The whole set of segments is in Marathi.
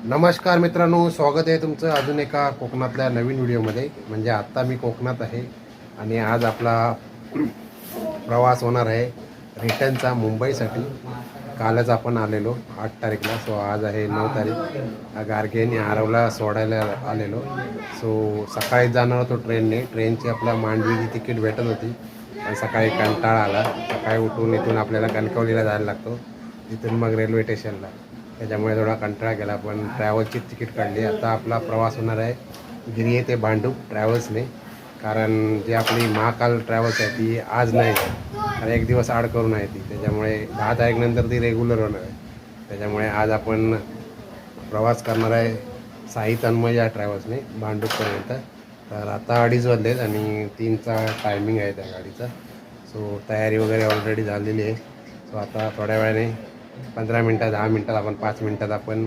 नमस्कार मित्रांनो, स्वागत आहे तुमचं अजून एका कोकणातल्या नवीन व्हिडिओमध्ये. म्हणजे आत्ता मी कोकणात आहे आणि आज आपला प्रवास होणार आहे रिटर्नचा मुंबईसाठी. कालच आपण आलेलो 8 तारीखला. सो आज आहे 9 तारीख. गार्गे आणि आरवला सोडायला आलेलो. सो सकाळी जाणार होतो ट्रेनने. ट्रेनची आपल्या मांडवीची तिकीट भेटत होती पण सकाळी कंटाळा आला. सकाळी उठून इथून आपल्याला कणकवलीला जायला लागतो, तिथून मग रेल्वे स्टेशनला. त्याच्यामुळे थोडा कंटाळा केला पण ट्रॅव्हलची तिकीट काढली. आता आपला प्रवास होणार आहे गिरये ते भांडूप ट्रॅव्हल्सने. कारण जी आपली महाकाल ट्रॅव्हल्स आहे ती आज नाही आणि एक दिवस आड करून आहे ती. त्याच्यामुळे 10 तारीखनंतर ती रेग्युलर होणार आहे. त्याच्यामुळे आज आपण प्रवास करणार आहे साई तन्मय या ट्रॅव्हल्सने भांडूपपर्यंत. तर आता 2:30 वाजलेत आणि 3चा टायमिंग आहे त्या गाडीचा. सो तयारी वगैरे ऑलरेडी झालेली आहे. सो आता थोड्या वेळाने 15 मिनटात 10 मिनटात आपण 5 मिनटात आपण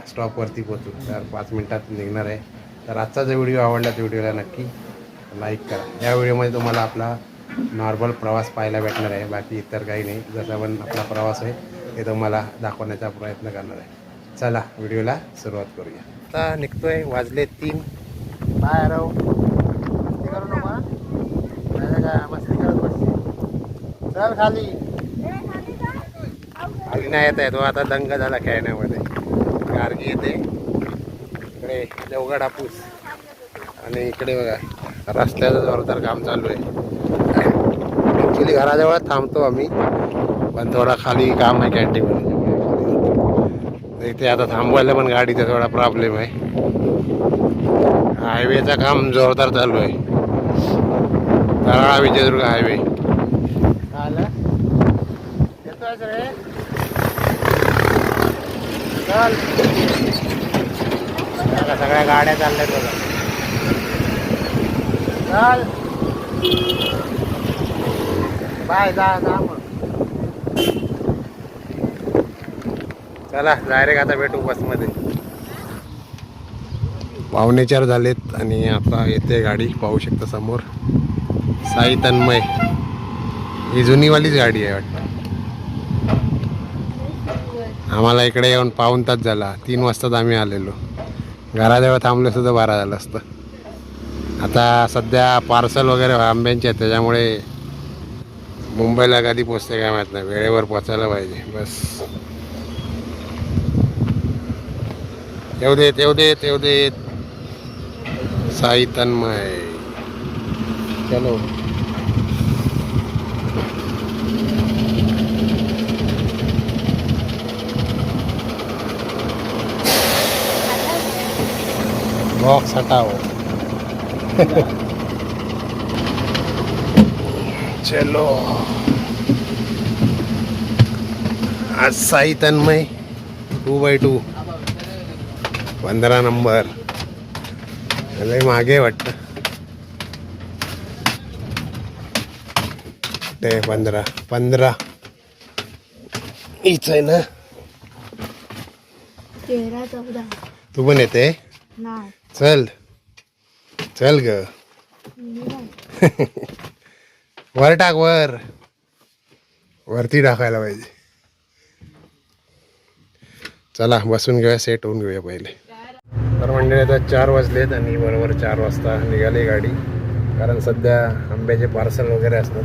स्टॉपवरती पोचू. तर 5 मिनटात निघणार आहे. तर आजचा जो व्हिडिओ आवडला त्या व्हिडिओला नक्की लाईक करा. या व्हिडिओमध्ये तुम्हाला आपला नॉर्मल प्रवास पाहायला भेटणार आहे, बाकी इतर काही नाही. जसा पण आपला प्रवास आहे ते तुम्हाला दाखवण्याचा प्रयत्न करणार आहे. चला व्हिडिओला सुरुवात करूया. आता निघतोय, वाजले 3. बाय आरव. मस्ती करू नका, मस्ती करत बसते. चल खाली. खाली नाही येत आहे तो, आता दंग झाला खेळण्यामध्ये. गार्गी येते इकडे, देवगड हापूस. आणि इकडे बघा रस्त्याचं जोरदार काम चालू आहे. ॲक्च्युली घराजवळ थांबतो आम्ही पण थोडा खाली काम आहे कॅन्टीनमध्ये. इथे आता थांबवायला पण गाडीचा थोडा प्रॉब्लेम आहे. हायवेचं काम जोरदार चालू आहे. तळाळा विजयदुर्ग हायवे. चल सगळ्या गाड्या चालल्यात बघा. चल बाय. जा मग. चला डायरेक्ट आता भेटू बसमध्ये. 4:45 झालेत आणि आता येते गाडी. पाहू शकता समोर साई तन्मय. ही जुनीवालीच गाडी आहे वाटतं. आम्हाला इकडे येऊन पाऊण तास झाला. 3 वाजताच आम्ही आलेलो. घराजवळ थांबलो सुद्धा 12 झालं असतं. आता सध्या पार्सल वगैरे आंब्यांचे आहेत, त्याच्यामुळे मुंबईला कधी पोचते काय माहीत नाही. वेळेवर पोचायला पाहिजे बस. येऊ देत साई तन्मय. चलो बॉक्स हटाओ. चलो आज साई तन्मय 2x2 15 नंबर. लय मागे वाटतं ते 15 हीच आहे ना. 13-14. तू पण येते. चल ग. वर टाक, वरती टाकायला पाहिजे. चला बसून घेऊया, सेट होऊन घेऊया पहिले. तर म्हणजे आता 4 वाजलेत आणि बरोबर 4 वाजता निघाली गाडी. कारण सध्या आंब्याचे पार्सल वगैरे असतात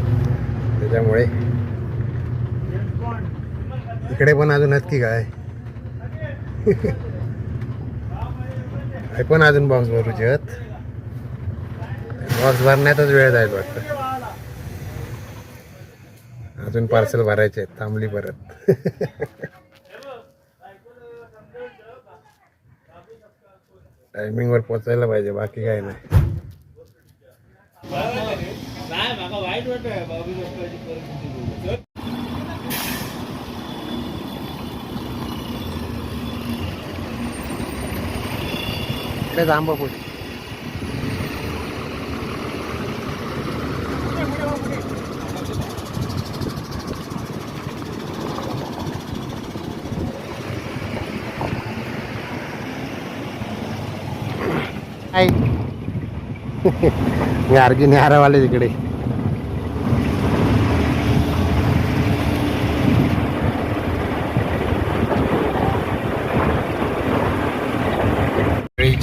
त्याच्यामुळे. इकडे पण अजून आहेत की काय पण अजून बॉक्स भरूचे आहेत. बॉक्स भरण्यातच वेळ जाईल वाटतं. अजून पार्सल भरायचे आहेत. थांबली परत. टायमिंगवर पोचायला पाहिजे, बाकी काय नाही. इकडे थांबा पुढे. गार्गी न्यारावाले तिकडे.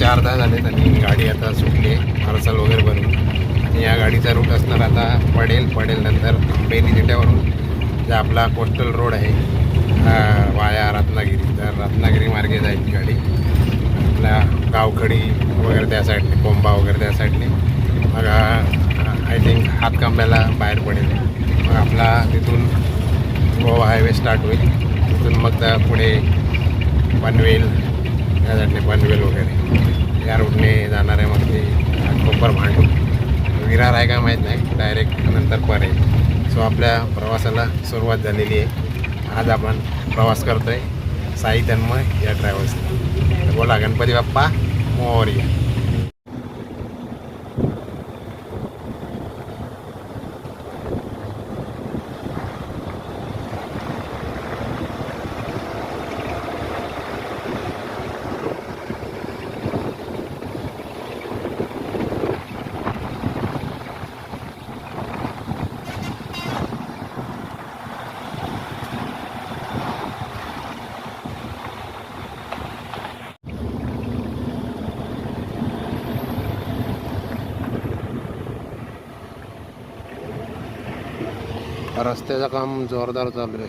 4 तास झालेत आणि गाडी आता सुटली आहे पार्सल वगैरे बनवून. आणि या गाडीचा रूट असणार आता पडेल नंतर बेनी तिट्यावरून जे आपला कोस्टल रोड आहे वाया रत्नागिरी, तर रत्नागिरी मार्गे जाईल ती गाडी आपल्या गावखडी वगैरे त्या साईडने, कोंबा वगैरे त्या साईडने. मग आय थिंक हातकंब्याला बाहेर पडेल. मग आपला तिथून गोवा हायवे स्टार्ट होईल. तिथून मग त्या पुढे पनवेल या साईडने, पनवेल वगैरे या रूटने जाणार आहे. मग ते कोपर भांडून विरार आहे का माहीत नाही, डायरेक्ट नंतर पर आहे. सो आपल्या प्रवासाला सुरुवात झालेली आहे. आज आपण प्रवास करतो आहे साई तन्मय या ट्रॅव्हल्सने. बोला गणपती बाप्पा मोरया. रस्त्याचं काम जोरदार चालू आहे,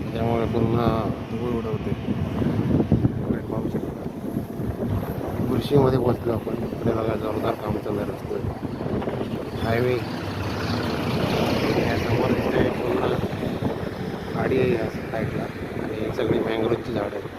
त्याच्यामुळे पुन्हा धूळ उडवते. पाहू शकता बुरशीमध्ये पोचलो आपण. इकडे बघा जोरदार काम चालू आहे रस्ते हायवे. समोर इथे पुन्हा गाडी आहे या साईडला आणि सगळी मँग्रोवची झाडं आहेत.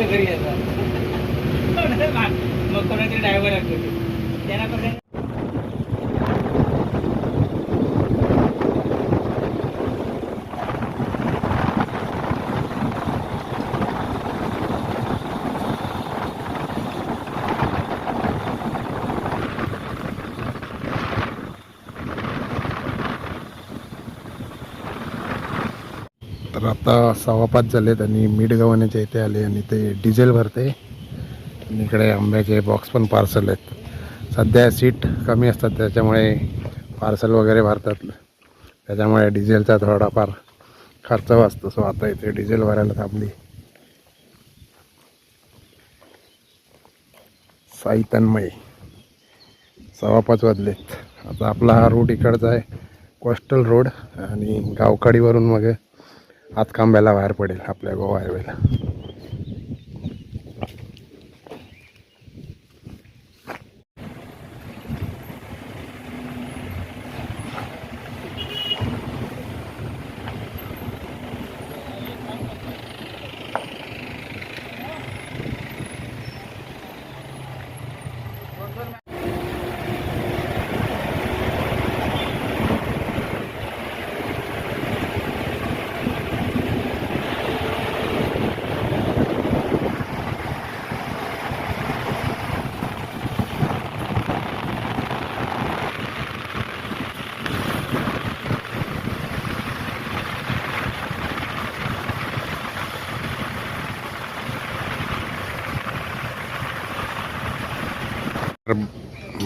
घरी येतात मग कोणाचे ड्रायव्हर असतो त्यांना तर आता 5:15 झालेत आणि मिडगव्हाण्याच्या इथे आले आणि ते डिझेल भरते. आणि इकडे आंब्याचे बॉक्स पण पार्सल आहेत. सध्या सीट कमी असतात त्याच्यामुळे पार्सल वगैरे भरतात, त्याच्यामुळे डिझेलचा थोडाफार खर्च वाचतो. सो आता इथे डिझेल भरायला थांबली. साई तन्मय 5:15 वाजलेत. आता आपला हा रूट इकडचा आहे कोस्टल रोड आणि गावखडीवरून मग हातकंब्याला बाहेर पडेल आपल्या गोवा हायवेला.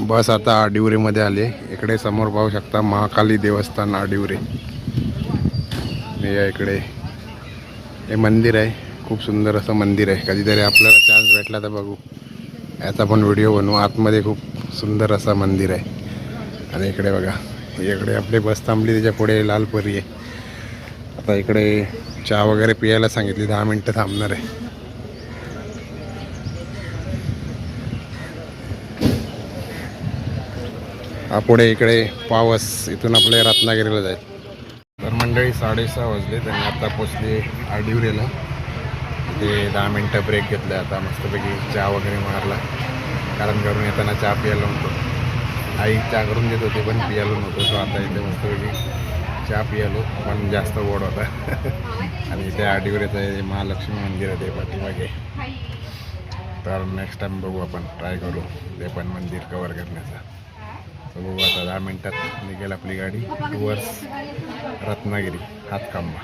बस आता आडिवरेमध्ये आले. इकडे समोर पाहू शकता महाकाली देवस्थान आडिवरे. या इकडे हे मंदिर आहे, खूप सुंदर असं मंदिर आहे. कधीतरी आपल्याला चान्स भेटला तर बघू, याचा पण व्हिडिओ बनवू. आतमध्ये खूप सुंदर असं मंदिर आहे. आणि इकडे बघा, इकडे आपली बस थांबली, त्याच्या पुढे लालपरी आहे. आता इकडे चहा वगैरे पियायला सांगितली, 10 मिनटं थांबणार आहे. पुढे इकडे पावस, इथून आपले रत्नागिरीला जाईल. तर मंडळी 6:30 वाजले आणि आता पोचले आडिवरेला. ते 10 मिनटं ब्रेक घेतला. आता मस्तपैकी चहा वगैरे मारला, कारण घरून येताना चहा प्यायला नव्हतो. आई चहा करून देत होती पण पियालो नव्हतो. तो आता इथे मस्तपैकी चहा पियालो, पण जास्त गोड होता. आणि इथे आडिवरेचं आहे महालक्ष्मी मंदिर आहे ते पाठीमागे. तर नेक्स्ट टाइम बघू, आपण ट्राय करू ते पण मंदिर कवर करण्याचा. तर बघू आता 10 मिनटात निघेल आपली गाडी टुवर्ड्स रत्नागिरी हातखांबा.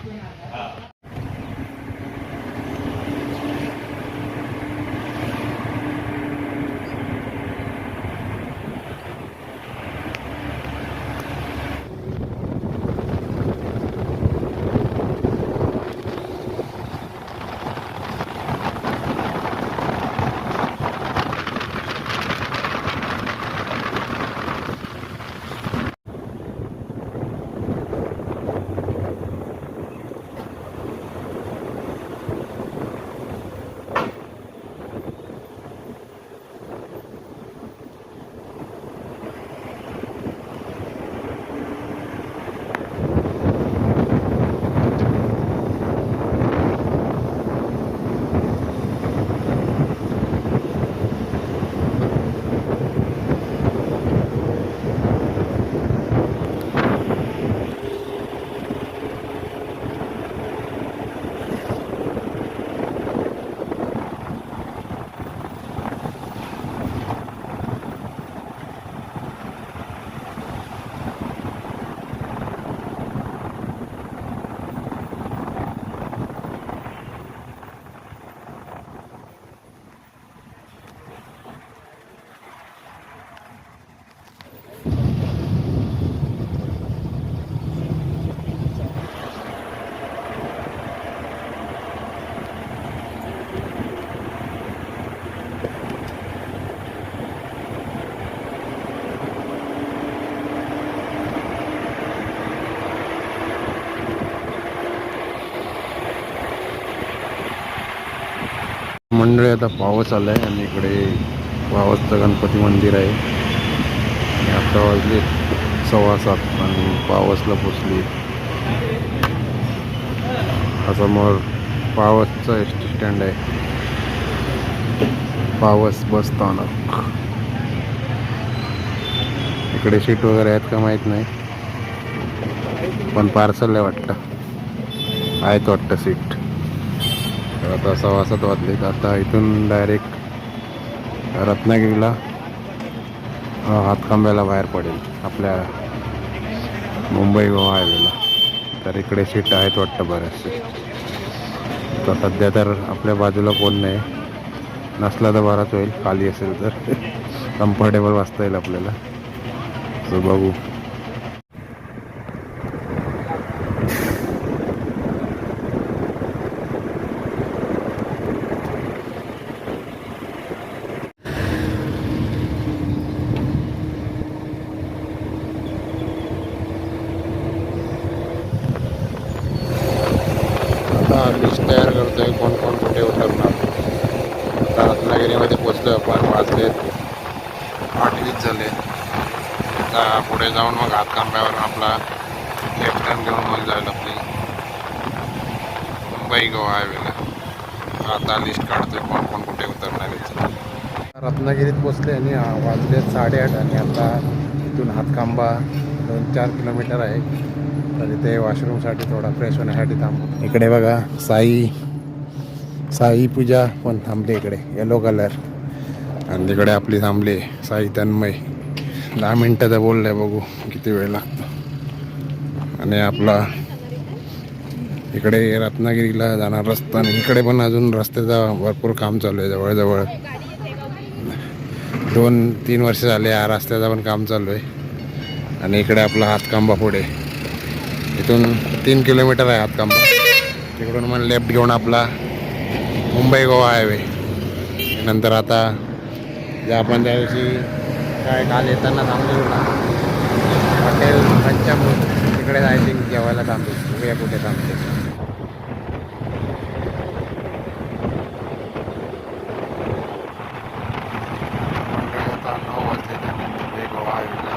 मंडळी आता पावस आला आहे आणि इकडे पावसचं गणपती मंदिर आहे. आता वाजले 6:15 आणि पावसला पोचली. समोर पावसचं एस टी स्टँड आहे, पावस बस स्थानक. इकडे सीट वगैरे आहेत का माहीत नाही, पण पार्सल आहे वाटतं, आहेत वाटतं सीट. तर आता 6:15 वाजले. तर आता इथून डायरेक्ट रत्नागिरीला हातखांब्याला बाहेर पडेल, आपल्या मुंबई गोवा हायवेला. तर इकडे सीट आहेत वाटतं बरेचसे. तर सध्या तर आपल्या बाजूला कोण नाही, नसला तर बराच होईल, खाली असेल तर कम्फर्टेबल वाचता येईल आपल्याला. तर बघू. लिस्ट तयार करतोय कोण कोण कुठे उतरणार. आता रत्नागिरीमध्ये पोचलो आपण, वाजले 8:20 झाले. आता पुढे जाऊन मग हातखांब्यावर आपला लेफ्ट टर्न घेऊन मग जाईल आपली मुंबई गोवा हायवेला. आता लिस्ट काढतोय कोण कोण कुठे उतरणार आहे. रत्नागिरीत पोचले आणि वाजले 8:30 आणि आता इथून हातखांबा 2-4 किलोमीटर आहे. तर इथे वॉशरूमसाठी थोडा फ्रेश होण्यासाठी थांबू. इकडे बघा साई पूजा पण थांबली इकडे, येलो कलर. आणि तिकडे आपली थांबली साई तन्मय. 10 मिनटाचा बोललं आहे, बघू किती वेळ लागतो. आणि आपला इकडे रत्नागिरीला जाणार रस्ता, आणि इकडे पण अजून रस्त्याचा भरपूर काम चालू आहे. जवळजवळ 2-3 वर्ष झाले या रस्त्याचं पण काम चालू आहे. आणि इकडे आपला हातखांबा पुढे, इथून 3 किलोमीटर आहे हातखांबा. तिकडून मग लेफ्ट घेऊन आपला मुंबई गोवा हायवे. नंतर आता जे आपण त्या दिवशी काय काल येताना थांबलेलो ना हॉटेल पंचामृत, तिकडे आय थिंक जेवायला थांबलो. बघूया कुठे थांबते. आता 9 वाजले. मुंबई गोवा हायवेला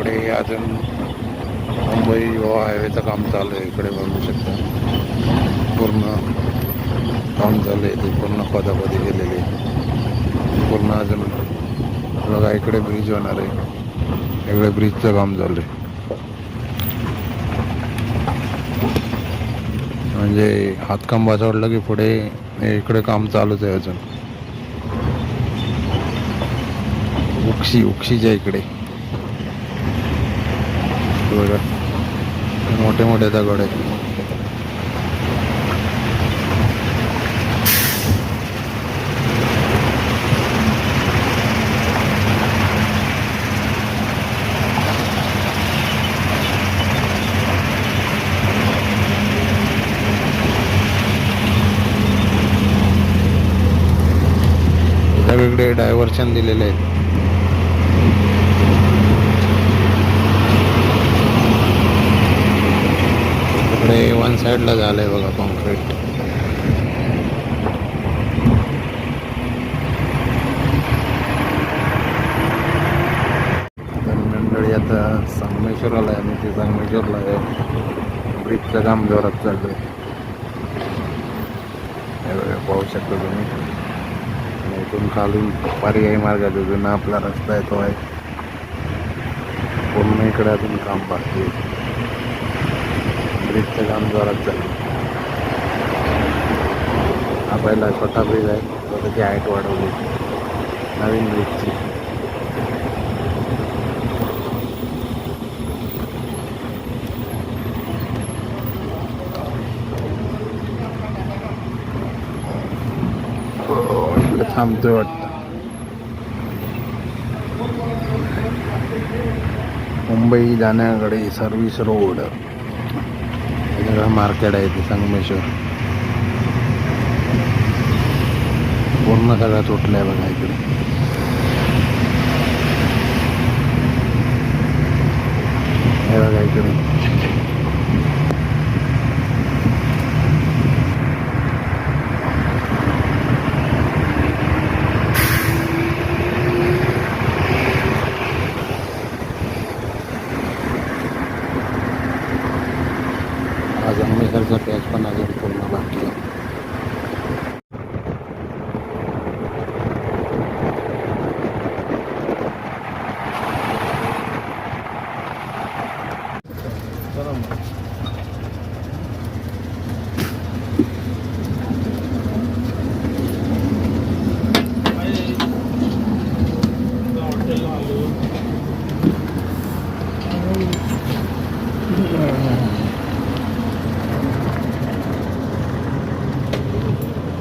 इकडे अजून मुंबई गोवा हायवेचं काम चालू आहे. इकडे बघू शकता पूर्ण काम चालू आहे. ते पूर्ण खोदाखोदी केलेली आहे. पूर्ण अजून बघा इकडे ब्रिज होणार आहे. इकडे ब्रिजचं काम चालू आहे. म्हणजे हातखांबा सोडलं की पुढे इकडे काम चालूच आहे अजून. उक्षीच्या इकडे बघा मोठे मोठे दगड आहेत. वेगवेगळे डायव्हर्शन दिलेले आहेत. इकडे वन साईडला झालंय बघा कॉन्क्रीट. मंडळी आता संगमेश्वरला आहे आणि ते संगमेश्वरला आहे ब्रिजचं काम जोरात चालू आहे. पाहू शकता तुम्ही. आणि इथून खालून पर्यायी मार्गाचा जुना आपला रस्ता आहे तो आहे. पूर्ण इकडे अजून काम बाकी आहे. ब्रिजचं काम जोरात चालू. हा पहिला छोटा ब्रिज आहे तो त्याची हाईट वाढवली नवीन ब्रिजची. इकडे थांबतोय वाटतं. मुंबई जाण्याकडे सर्व्हिस रोड मार्केट आहे ते संगमेश्वर. पूर्ण सगळं तुटलंय बघा इकडे. हे बघा इकडे संगमेश्वरचा पॅच पण अजून पूर्ण बाकी आहे.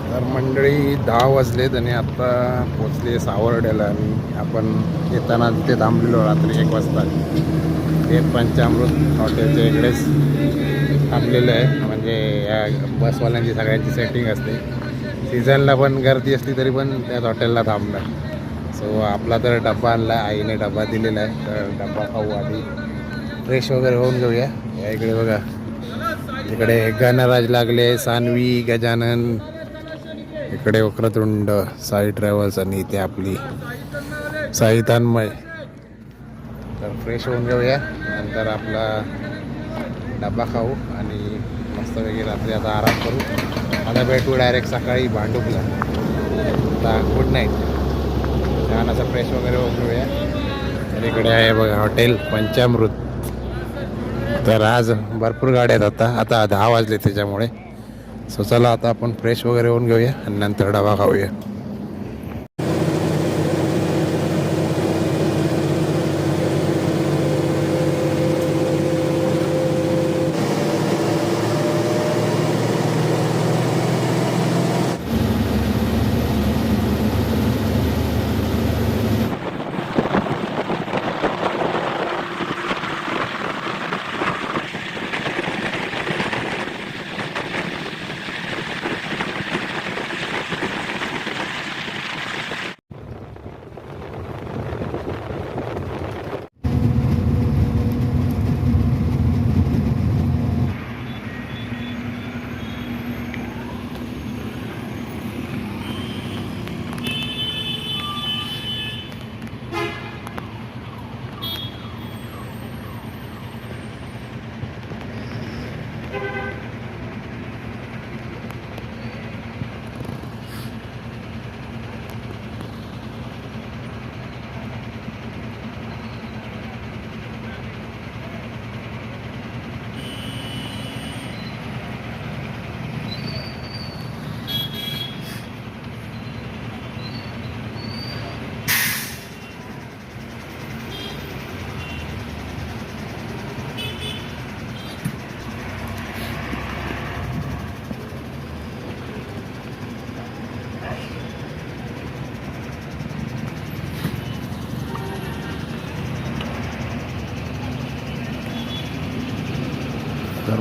तर मंडळी 10 वाजलेत आणि आत्ता पोचले सावर्ड्याला. आणि आपण येताना तिथे थांबलेलो रात्री 1 वाजता. हे पंचामृत हॉटेलच्या इकडेच थांबलेलं आहे. म्हणजे या बसवाल्यांची सगळ्यांची सेटिंग असते. सीझनला पण गर्दी असली तरी पण त्याच हॉटेलला थांबणार. सो आपला तर डब्बा आणला, आईने डब्बा दिलेला आहे. तर डब्बा खाऊ आधी फ्रेश वगैरे होऊन घेऊया. या इकडे बघा इकडे गणराज लागले, सानवी, गजानन, इकडे वक्रतुंड, साई ट्रॅव्हल्स आणि इथे आपली साई तन्मय. तर फ्रेश होऊन घेऊया. नंतर आपला डब्बा खाऊ आणि मस्तपैकी रात्री आता आराम करू. आता भेटू डायरेक्ट सकाळी भांडुपला. आता गुड नाईट. छान असं फ्रेश वगैरे होऊन घेऊया. तर इकडे आहे बघा हॉटेल पंचामृत. तर आज भरपूर गाड्या आहेत. आता 10 वाजले त्याच्यामुळे. सो चला आता आपण फ्रेश वगैरे होऊन घेऊया आणि नंतर डबा खाऊया.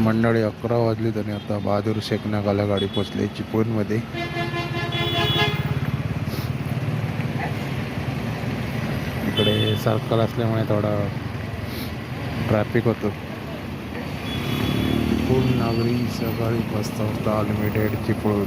मंडळी 11 वाजलीत आणि आता बहादूर शेखनागाला गाडी पोचली चिपळूणमध्ये. इकडे सर्कल असल्यामुळे थोडा ट्रॅफिक होतं. चिपळूण नागरी सहकारी बस संस्था लिमिटेड चिपळूण.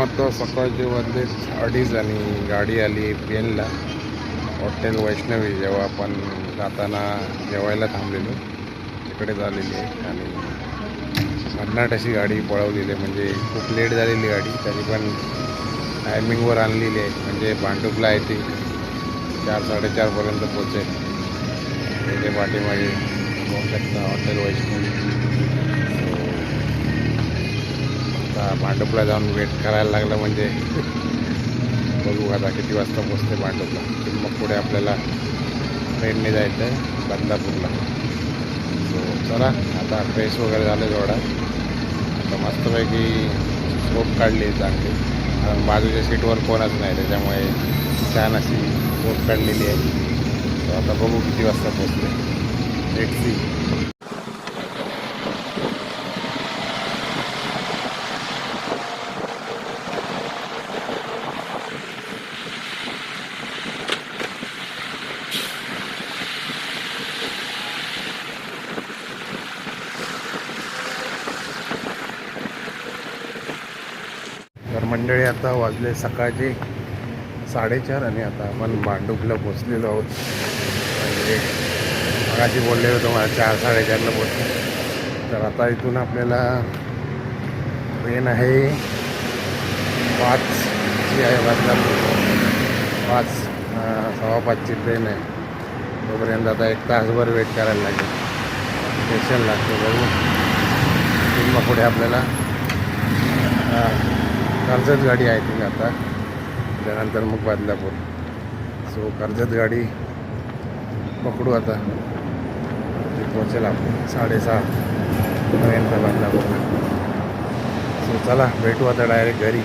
आता सकाळचे वाजले 2:30 आणि गाडी आली पेनला हॉटेल वैष्णवी. जेव्हा आपण जाताना जेवायला थांबलेलो तिकडे झालेली आहे आणि भन्नाट अशी गाडी पळवलेली आहे. म्हणजे खूप लेट झालेली गाडी तरी पण टायमिंगवर आणलेली आहे. म्हणजे भांडूपला आहे ती 4-4:30पर्यंत पोचेल. त्याच्या पाठीमागे बघू शकता हॉटेल वैष्णवी. भांडुपला जाऊन वेट करायला लागलं म्हणजे बघू आता किती वाजता पोचते भांडुपला. मग पुढे आपल्याला ट्रेनने जायचं आहे बदलापूरला. सो चला आता फ्रेश वगैरे झालं थोडा. आता मस्तपैकी झोप काढली चांगली कारण बाजूच्या सीटवर कोणच नाही त्याच्यामुळे छान अशी झोप काढलेली आहे. सो आता बघू किती वाजता पोचते. Let's see. तर मंडळी आता वाजले सकाळचे 4:30 आणि आता आपण भांडुपला पोचलेलो आहोत. म्हणजे मगाशी बोललेलो होतो मला 4-4:30ला पोचलो. तर आता इथून आपल्याला ट्रेन आहे 5ची आहे बदलापूर. 5:15ची ट्रेन आहे. तोपर्यंत आता 1 तासभर वेट करायला लागेल. स्टेशन लागतो बघू. मग पुढे आपल्याला कर्जत गाडी आहे ती आता. त्यानंतर मग बदलापूर. सो कर्जत गाडी पकडू आता. ती पोचेल आपण 6:30पर्यंत बदलापूरला. सो चला भेटू आता डायरेक्ट घरी.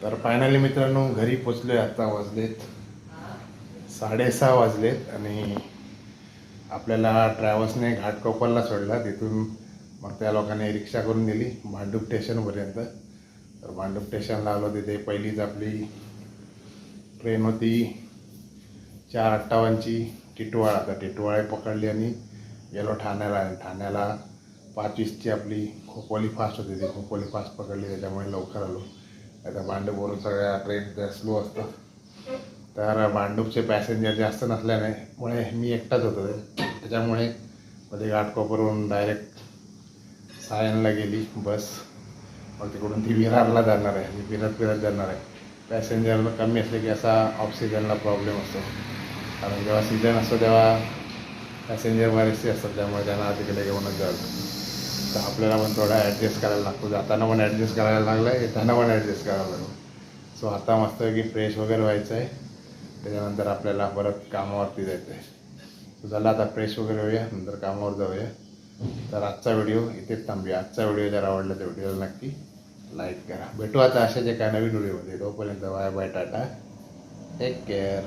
तर फायनली मित्रांनो घरी पोचलोय. आता वाजलेत 6:30 वाजलेत आणि आपल्याला ट्रॅव्हल्सने घाटकोपरला सोडला. तिथून मग त्या लोकांनी रिक्षा करून दिली भांडूप स्टेशनपर्यंत. तर भांडूप स्टेशनला आलो. तिथे पहिलीच आपली ट्रेन होती 4:58ची टिटवाळा. तर टिटवाळे पकडली आणि गेलो ठाण्याला. आणि ठाण्याला 5:20ची आपली खोपोली फास्ट होती. ती खोपोली फास्ट पकडली त्याच्यामुळे लवकर आलो. आता भांडूपवरून सगळ्या ट्रेन स्लो असतात. तर भांडूपचे पॅसेंजर जास्त नसल्यामुळे मी एकटाच होतो. त्याच्यामुळे मध्ये घाटकोपरवरून डायरेक्ट सायनला गेली बस. मग तिकडून ती विरारला जाणार आहे. मी फिरत जाणार आहे. पॅसेंजर कमी असले की असा ऑक्सिजनला प्रॉब्लेम असतो. कारण जेव्हा सीझन असतो तेव्हा पॅसेंजर बरेचसे असतात. त्यामुळे त्यांना तिकडे घेऊनच जातं. तर आपल्याला पण थोडा ॲडजस्ट करायला लागतो. जाताना पण ॲडजस्ट करायला लागला आहे, येताना पण ॲडजस्ट करायला लागलो. सो आता मस्तपैकी फ्रेश वगैरे व्हायचं आहे. त्याच्यानंतर आपल्याला परत कामावरती जायचं आहे. तर चला आता फ्रेश वगैरे होऊया नंतर कामावर जाऊया. तर आजचा व्हिडिओ इथेच थांबूया. आजचा व्हिडिओ जर आवडला तर व्हिडिओला नक्की लाईक करा. भेटू आता अशाच एका नवीन व्हिडिओमध्ये. तोपर्यंत बाय बाय टाटा. Take care.